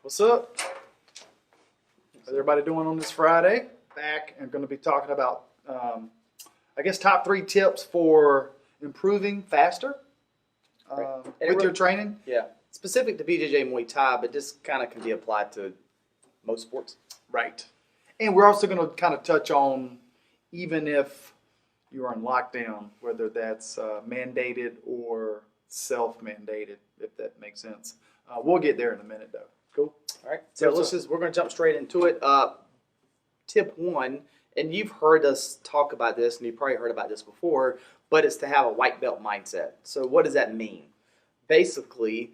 What's up? How's everybody doing on this Friday? Back and going to be talking about, top 3 tips for improving faster with your training. Yeah, specific to BJJ Muay Thai, but this kind of can be applied to most sports. Right. And we're also going to kind of touch on, even if you are in lockdown, whether that's mandated or self-mandated, if that makes sense. We'll get there in a minute, though. Cool. All right. So we're going to jump straight into it. Tip 1, and you've heard us talk about this, and you've probably heard about this before, but it's to have a white belt mindset. So what does that mean? Basically,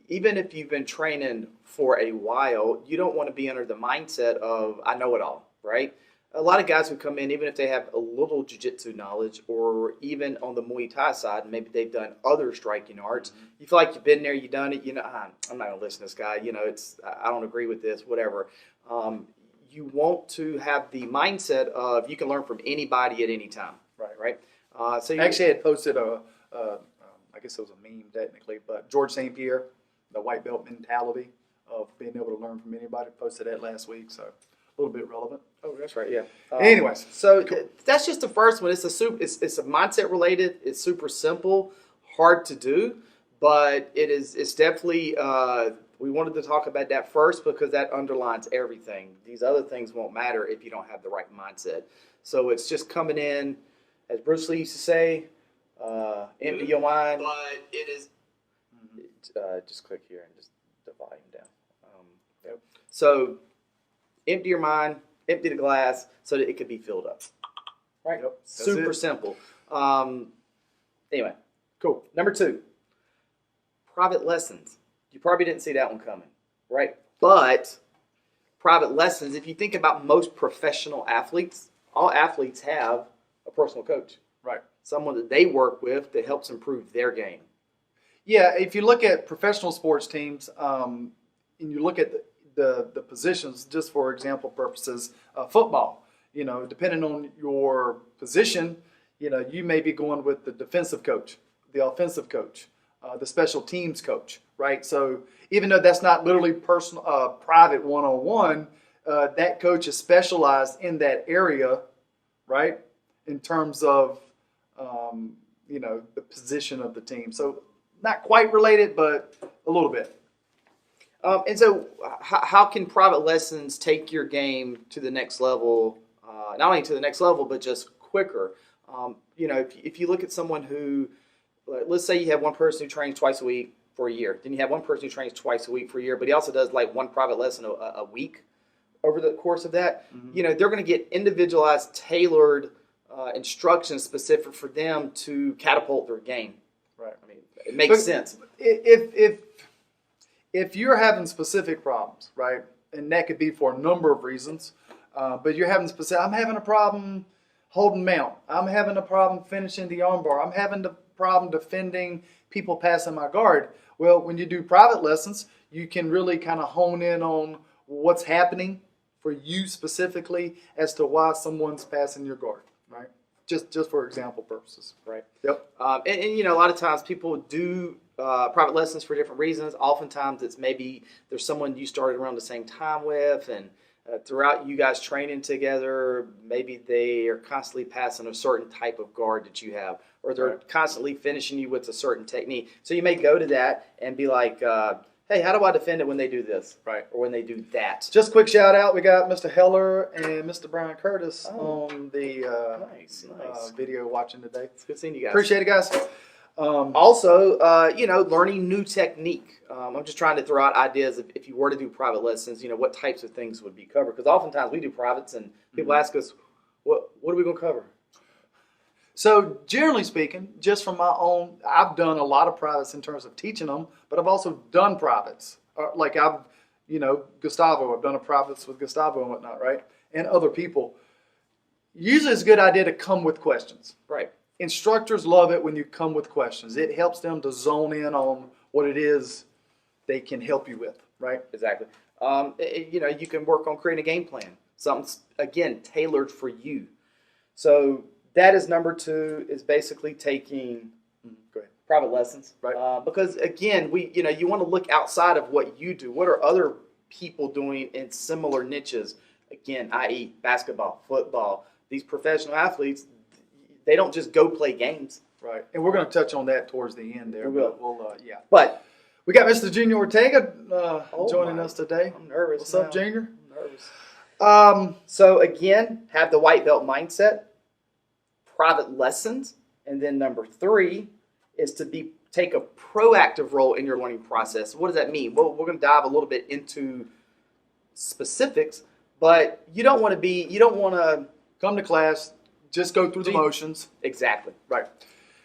even if you've been training for a while, you don't want to be under the mindset of, I know it all, right? A lot of guys who come in, even if they have a little jiu-jitsu knowledge, or even on the Muay Thai side, maybe they've done other striking arts, you feel like you've been there, you've done it, I'm not going to listen to this guy, I don't agree with this, whatever. You want to have the mindset of you can learn from anybody at any time, right? So actually, I had posted I guess it was a meme technically, but George St. Pierre, the white belt mentality of being able to learn from anybody, posted that last week, so a little bit relevant. Oh, that's right, yeah. Anyways, so that's just the first one. It's a mindset related. It's super simple, hard to do, but it's definitely. We wanted to talk about that first because that underlines everything. These other things won't matter if you don't have the right mindset. So it's just coming in, as Bruce Lee used to say, empty your mind. But it is. Just click here and just the volume down. Yep. So empty your mind, empty the glass so that it could be filled up. Right? Yep. Super simple. Anyway, cool. Number 2, private lessons. You probably didn't see that one coming, right? But private lessons, if you think about most professional athletes, all athletes have a personal coach. Right. Someone that they work with that helps improve their game. Yeah, if you look at professional sports teams, and you look at the positions, just for example purposes, football, depending on your position, you may be going with the defensive coach, the offensive coach, the special teams coach, right? So even though that's not literally personal, private one-on-one, that coach is specialized in that area, right? In terms of, the position of the team. So not quite related, but a little bit. And so how can private lessons take your game to the next level, not only to the next level, but just quicker? If you look at someone who, let's say you have one person who trains twice a week for a year. Then you have one person who trains twice a week for a year, but he also does like one private lesson a week over the course of that. Mm-hmm. They're going to get individualized, tailored instructions specific for them to catapult their game. Right. I mean, it makes sense. If you're having specific problems, right, and that could be for a number of reasons, but you're having specific, I'm having a problem holding mount. I'm having a problem finishing the armbar. I'm having a problem defending people passing my guard. Well, when you do private lessons, you can really kind of hone in on what's happening for you specifically as to why someone's passing your guard, right? Just for example purposes, right? Yep. And a lot of times people do private lessons for different reasons. Oftentimes it's maybe there's someone you started around the same time with, and throughout you guys training together, maybe they are constantly passing a certain type of guard that you have, or they're constantly finishing you with a certain technique. So you may go to that and be like, hey, how do I defend it when they do this? Right. Or when they do that? Just quick shout out, we got Mr. Heller and Mr. Brian Curtis on the nice. video watching today. It's good seeing you guys. Appreciate it, guys. Also, learning new technique. I'm just trying to throw out ideas of if you were to do private lessons, what types of things would be covered. Because oftentimes we do privates and people ask us, what are we going to cover? So generally speaking, just from my own, I've done a lot of privates in terms of teaching them, but I've also done privates. Gustavo, I've done a privates with Gustavo and whatnot, right? And other people. Usually it's a good idea to come with questions. Right. Instructors love it when you come with questions. It helps them to zone in on what it is they can help you with, right? Exactly. You can work on creating a game plan. Something, again, tailored for you. So that is number 2, is basically taking, go ahead. Private lessons, Right. because again, you want to look outside of what you do. What are other people doing in similar niches? Again, i.e., basketball, football. These professional athletes, they don't just go play games. Right. And we're going to touch on that towards the end there. We will. But we'll, yeah. But We got Mr. Junior Ortega joining my. us today. I'm nervous. What's now. up, Junior? I'm nervous. So again, have the white belt mindset, private lessons, and then number 3 is to take a proactive role in your learning process. What does that mean? Well, we're going to dive a little bit into specifics, but you don't want to Come to class, just go through the motions. exactly. Right.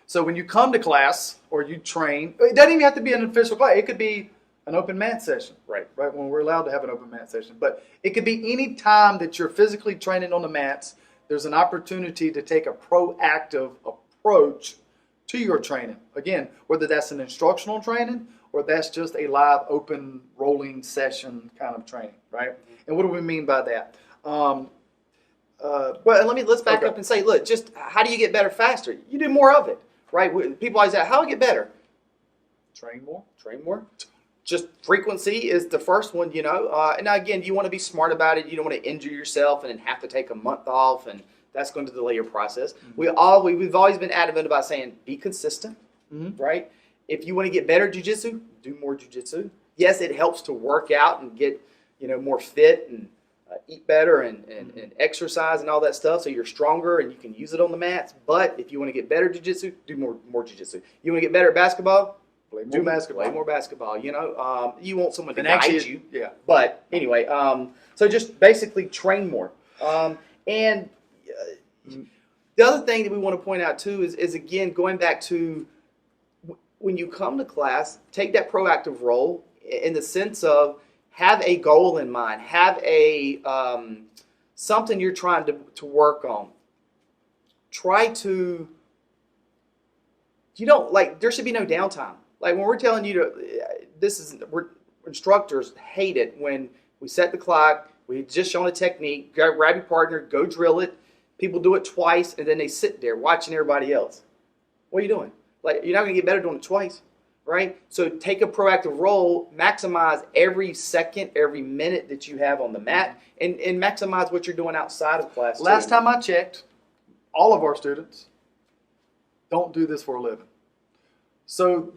So when you come to class or you train, it doesn't even have to be an official class. It could be an open mat session. Right. Right, when we're allowed to have an open mat session. But it could be any time that you're physically training on the mats, there's an opportunity to take a proactive approach to your training. Again, whether that's an instructional training or that's just a live, open, rolling session kind of training, right? And what do we mean by that? Well, let's back up and say, look, just how do you get better faster? You do more of it, right? People always ask, how do I get better? Train more. Train more. Just frequency is the first one, And now again, you want to be smart about it. You don't want to injure yourself and then have to take a month off, and that's going to delay your process. Mm-hmm. We've always been adamant about saying be consistent, right? If you want to get better at jiu-jitsu, do more jiu-jitsu. Yes, it helps to work out and get more fit and eat better and exercise and all that stuff, so you're stronger and you can use it on the mats. But if you want to get better at jiu-jitsu, do more jiu-jitsu. You want to get better at basketball? Play more basketball. Play more basketball. You want someone to And guide actually, you. yeah. But anyway, so just basically train more. And the other thing that we want to point out too is again going back to when you come to class, take that proactive role in the sense of have a goal in mind, have a something you're trying to work on. Try to. There should be no downtime. Like when we're telling you instructors hate it when we set the clock, we just shown a technique, grab your partner, go drill it. People do it twice, and then they sit there watching everybody else. What are you doing? Like you're not going to get better doing it twice, right? So take a proactive role, maximize every second, every minute that you have on the mat, and maximize what you're doing outside of class. Last time I checked, all of our students don't do this for a living. So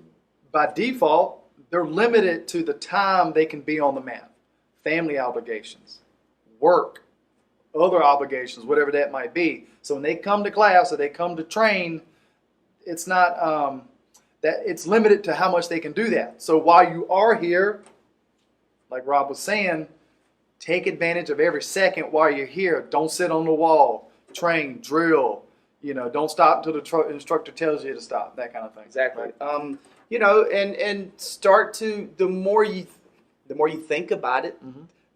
by default, they're limited to the time they can be on the mat. Family obligations, work, other obligations, whatever that might be. So when they come to class or they come to train, it's not that it's limited to how much they can do that. So while you are here, like Rob was saying, take advantage of every second while you're here. Don't sit on the wall. Train, drill. Don't stop until the instructor tells you to stop. That kind of thing. Exactly. Right. And start to the more you think about it,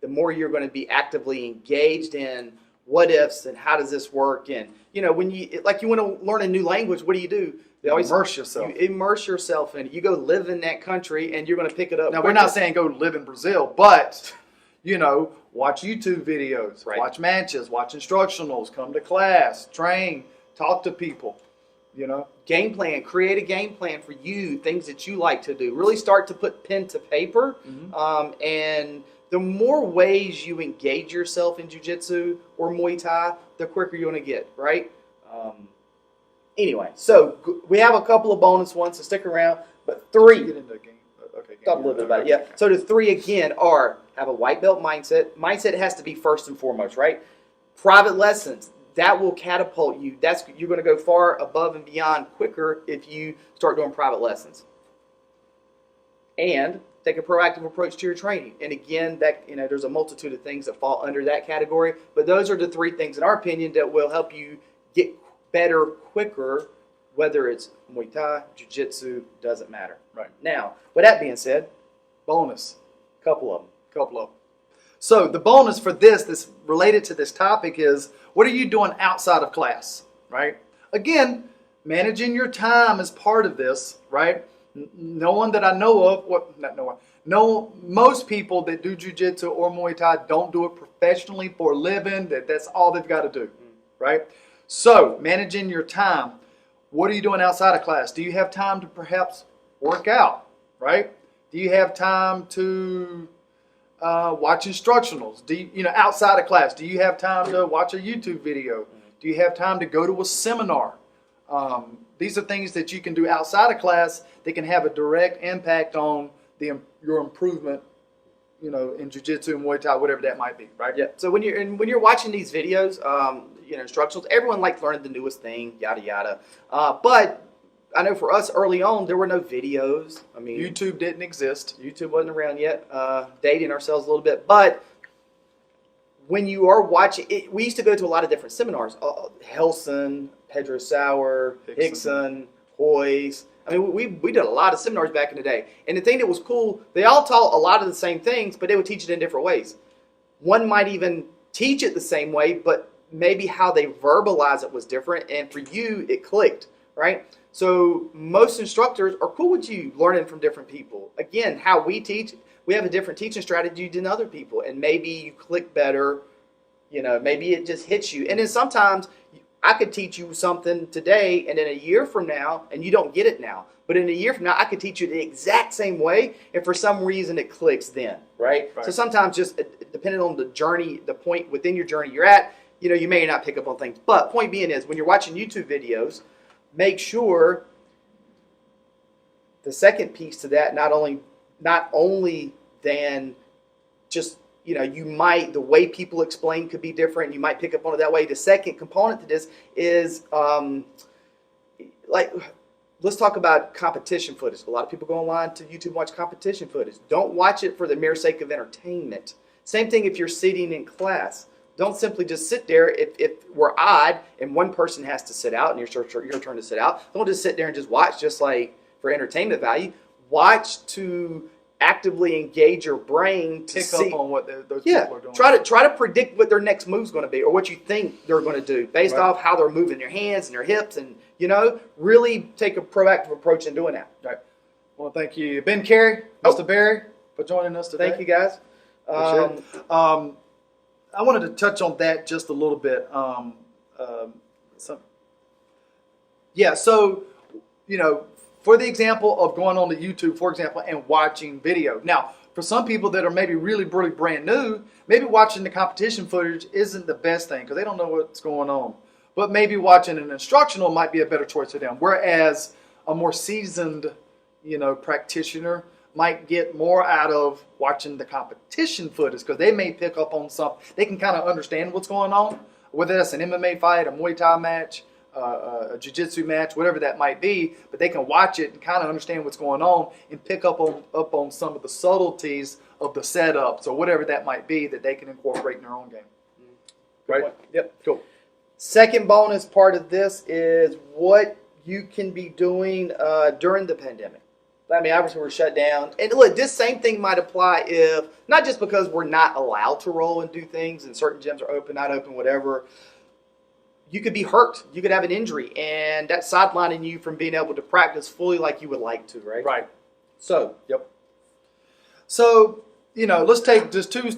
the more you're going to be actively engaged in what ifs and how does this work. And when you want to learn a new language, what do? They always immerse yourself. You immerse yourself in it. You go live in that country, and you're going to pick it up. Now we're not saying go live in Brazil, but watch YouTube videos, right. Watch matches, watch instructionals, come to class, train, talk to people. Game plan. Create a game plan for you. Things that you like to do. Really start to put pen to paper. And the more ways you engage yourself in jiu-jitsu or Muay Thai, the quicker you're going to get, right? Anyway, so we have a couple of bonus ones, so stick around. But 3. Get into the game. Okay. Talk a little bit about it. Yeah. So the 3 again are have a white belt mindset. Mindset has to be first and foremost, right? Private lessons. That will catapult you. You're going to go far above and beyond quicker if you start doing private lessons. And take a proactive approach to your training. And again, there's a multitude of things that fall under that category. But those are the 3 things, in our opinion, that will help you get better quicker, whether it's Muay Thai, Jiu-Jitsu, doesn't matter. Right. Now, with that being said, bonus. couple of them. So the bonus for this related to this topic is, what are you doing outside of class, right? Again, managing your time is part of this, right? No one that I know of, most people that do jiu-jitsu or Muay Thai don't do it professionally for a living. That's all they've got to do, right? So managing your time. What are you doing outside of class? Do you have time to perhaps work out, right? Do you have time to watch instructionals? Do you, outside of class, do you have time to watch a YouTube video? Do you have time to go to a seminar? These are things that you can do outside of class that can have a direct impact on your improvement, in jiu-jitsu, Muay Thai, whatever that might be, right? Yeah. So when you're watching these videos, instructionals, everyone likes learning the newest thing, yada yada. But I know for us early on, there were no videos. I mean, YouTube didn't exist. YouTube wasn't around yet. Dating ourselves a little bit, but when you are watching it, we used to go to a lot of different seminars. Helson, Pedro Sauer, Hickson, Hoyes. I mean, we did a lot of seminars back in the day. And the thing that was cool, they all taught a lot of the same things, but they would teach it in different ways. One might even teach it the same way, but maybe how they verbalize it was different. And for you, it clicked, right? So most instructors are cool with you learning from different people. Again, how we teach, we have a different teaching strategy than other people. And maybe you click better, maybe it just hits you. And then sometimes I could teach you something today, and then a year from now, and you don't get it now. But in a year from now, I could teach you the exact same way, and for some reason it clicks then, right? So sometimes just depending on the journey, the point within your journey you're at, you may not pick up on things. But point being is, when you're watching YouTube videos, make sure the second piece to that, not only than just the way people explain could be different. You might pick up on it that way. The second component to this is let's talk about competition footage. A lot of people go online to YouTube and watch competition footage. Don't watch it for the mere sake of entertainment. Same thing if you're sitting in class. Don't simply just sit there. If we're odd and one person has to sit out and your turn to sit out, don't just sit there and just watch just like for entertainment value. Watch to actively engage your brain to pick up on what those people are doing. Try to predict what their next move's going to be or what you think they're going to do based off how they're moving their hands and their hips, and really take a proactive approach in doing that. Right. Well, thank you, Ben Carey, Mr. Barry, for joining us today. Thank you, guys. I wanted to touch on that just a little bit. For the example of going on to YouTube, for example, and watching video. Now, for some people that are maybe really brand new, maybe watching the competition footage isn't the best thing because they don't know what's going on. But maybe watching an instructional might be a better choice for them. Whereas a more seasoned, practitioner might get more out of watching the competition footage because they may pick up on something. They can kind of understand what's going on, whether that's an MMA fight, a Muay Thai match, a jiu-jitsu match, whatever that might be, but they can watch it and kind of understand what's going on and pick up on some of the subtleties of the setups or whatever that might be that they can incorporate in their own game. Right? Yep. Cool. Second bonus part of this is what you can be doing during the pandemic. I mean, obviously we're shut down. And look, this same thing might apply if, not just because we're not allowed to roll and do things and certain gyms are open, not open, whatever. You could be hurt. You could have an injury, and that's sidelining you from being able to practice fully like you would like to, right? Right. So, So, let's take just two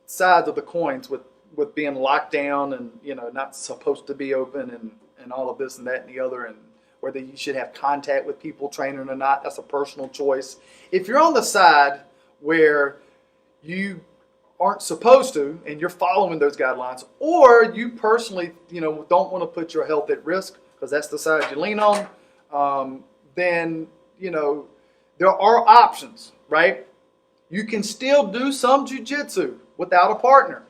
sides of the coins with being locked down and, not supposed to be open and all of this and that and the other, and whether you should have contact with people training or not. That's a personal choice. If you're on the side where you aren't supposed to and you're following those guidelines, or you personally don't want to put your health at risk because that's the side you lean on, then there are options, right? You can still do some jiu-jitsu without a partner.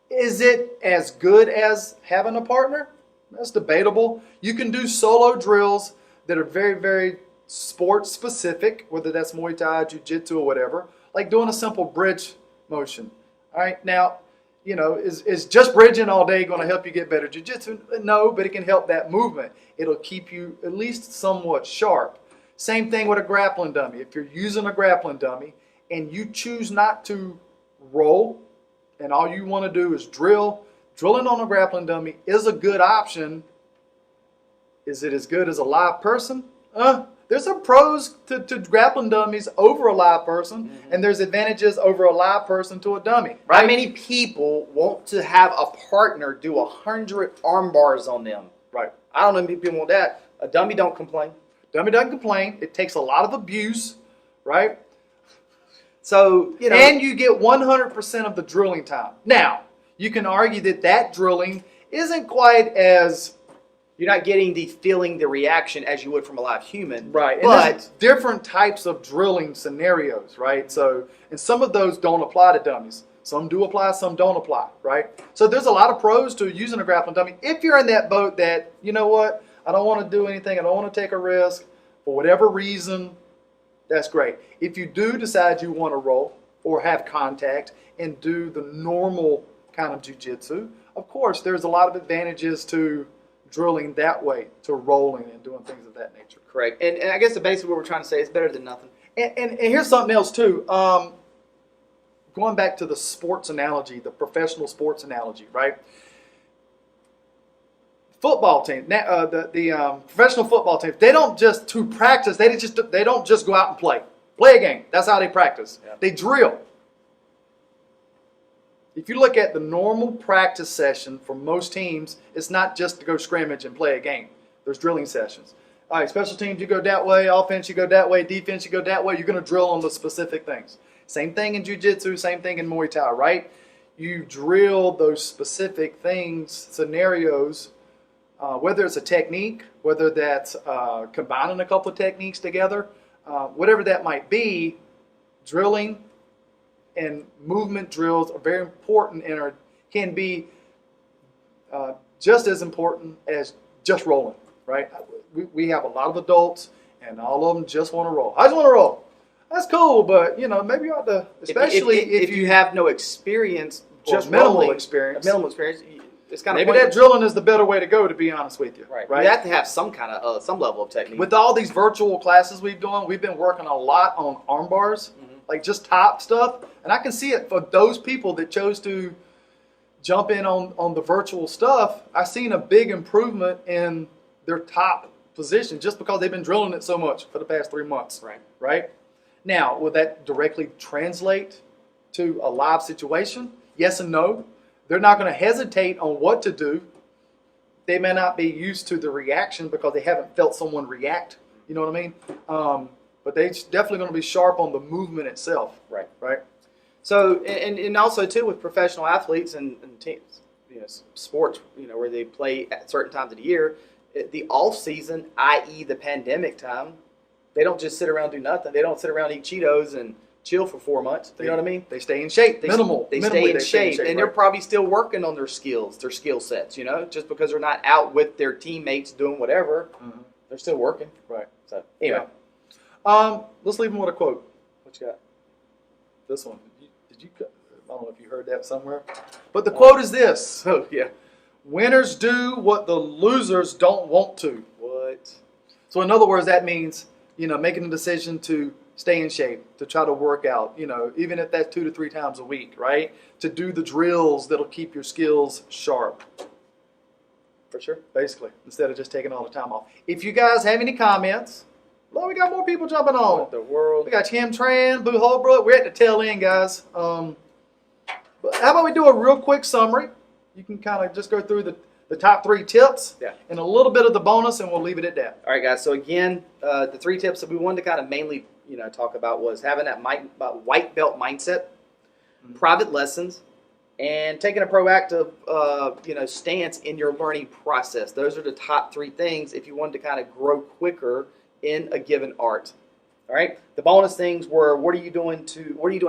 Is it as good as having a partner? That's debatable. You can do solo drills that are very, very sport specific, whether that's Muay Thai, jiu-jitsu, or whatever, like doing a simple bridge motion. All right, now, is just bridging all day going to help you get better jiu-jitsu? No, but it can help that movement. It'll keep you at least somewhat sharp. Same thing with a grappling dummy. If you're using a grappling dummy and you choose not to roll and all you want to do is drilling on a grappling dummy is a good option. Is it as good as a live person? There's some pros to grappling dummies over a live person, and there's advantages over a live person to a dummy. Right? How many people want to have a partner do 100 arm bars on them? Right. I don't know if people want that. A dummy don't complain. Dummy doesn't complain. It takes a lot of abuse, right? So, you know. And you get 100% of the drilling time. Now, you can argue that drilling isn't quite as... You're not getting the reaction as you would from a live human. Right. And But there's different types of drilling scenarios, right? So, and some of those don't apply to dummies. Some do apply, some don't apply, right? So there's a lot of pros to using a grappling dummy. If you're in that boat that, you know what, I don't want to do anything, I don't want to take a risk, for whatever reason, that's great. If you do decide you want to roll or have contact and do the normal kind of jiu-jitsu, of course, there's a lot of advantages to drilling that way, to rolling and doing things of that nature. Correct. And I guess the basic what we're trying to say is better than nothing. And here's something else too. Going back to the sports analogy, the professional sports analogy, right? Football team, the professional football team, they don't just to practice. They don't just go out and play a game. That's how they practice. Yeah. They drill. If you look at the normal practice session for most teams, it's not just to go scrimmage and play a game. There's drilling sessions. All right, special teams, you go that way. Offense, you go that way. Defense, you go that way. You're going to drill on the specific things. Same thing in jiu-jitsu, same thing in Muay Thai, right? You drill those specific things, scenarios, whether it's a technique, whether that's combining a couple of techniques together, whatever that might be, drilling and movement drills are very important and can be just as important as just rolling, right? We have a lot of adults, and all of them just want to roll. I just want to roll. That's cool, but maybe you ought to, especially if you have no experience, just minimal experience. Minimal experience. It's kind of maybe that drilling is the better way to go. To be honest with you, right? You have to have some kind of some level of technique. With all these virtual classes we've been working a lot on arm bars, like just top stuff, and I can see it for those people that chose to jump in on the virtual stuff. I've seen a big improvement in their top position just because they've been drilling it so much for the past 3 months. Right. Now, will that directly translate to a live situation? Yes and no. They're not going to hesitate on what to do. They may not be used to the reaction because they haven't felt someone react. You know what I mean? But they're definitely going to be sharp on the movement itself. Right. So, and also too with professional athletes and teams, sports, where they play at certain times of the year, the off season, i.e., the pandemic time, they don't just sit around and do nothing. They don't sit around and eat Cheetos and chill for 4 months. You know what I mean? They stay in shape. They stay in shape, and they're probably still working on their skills, their skill sets. Just because they're not out with their teammates doing whatever, they're still working. Right. So anyway, let's leave them with a quote. What you got? This one. Did you? I don't know if you heard that somewhere, but the quote is this. Oh yeah. Winners do what the losers don't want to. What? So in other words, that means making a decision to stay in shape, to try to work out, even if that's 2 to 3 times a week, right? To do the drills that'll keep your skills sharp. For sure. Basically, instead of just taking all the time off. If you guys have any comments, well, we got more people jumping on. What the world? We got Tim Tran, Boo Holbrook. We're at the tail end, guys. But how about we do a real quick summary? You can kind of just go through the top 3 tips and a little bit of the bonus, and we'll leave it at that. All right, guys. So again, the 3 tips that we wanted to kind of mainly talk about was having that white belt mindset, private lessons, and taking a proactive stance in your learning process. Those are the top 3 things if you wanted to kind of grow quicker in a given art. All right. The bonus things were what are you doing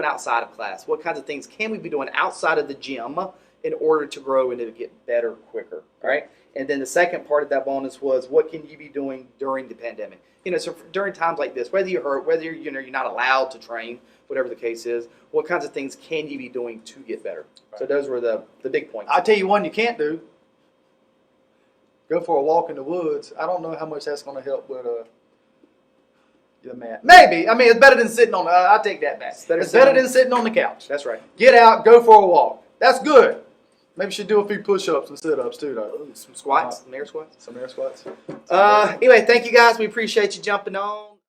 outside of class? What kinds of things can we be doing outside of the gym in order to grow and to get better quicker? All right. And then the second part of that bonus was what can you be doing during the pandemic? So during times like this, whether you're hurt, whether you're not allowed to train, whatever the case is, what kinds of things can you be doing to get better? Right. So those were the big points. I'll tell you one you can't do. Go for a walk in the woods. I don't know how much that's going to help with your mat. Maybe. I mean, it's better than sitting on. I'll take that back. It's better than sitting on the couch. That's right. Get out. Go for a walk. That's good. Maybe you should do a few push-ups and sit-ups too, though. Some squats, some air squats. Some air squats. Anyway, thank you guys. We appreciate you jumping on.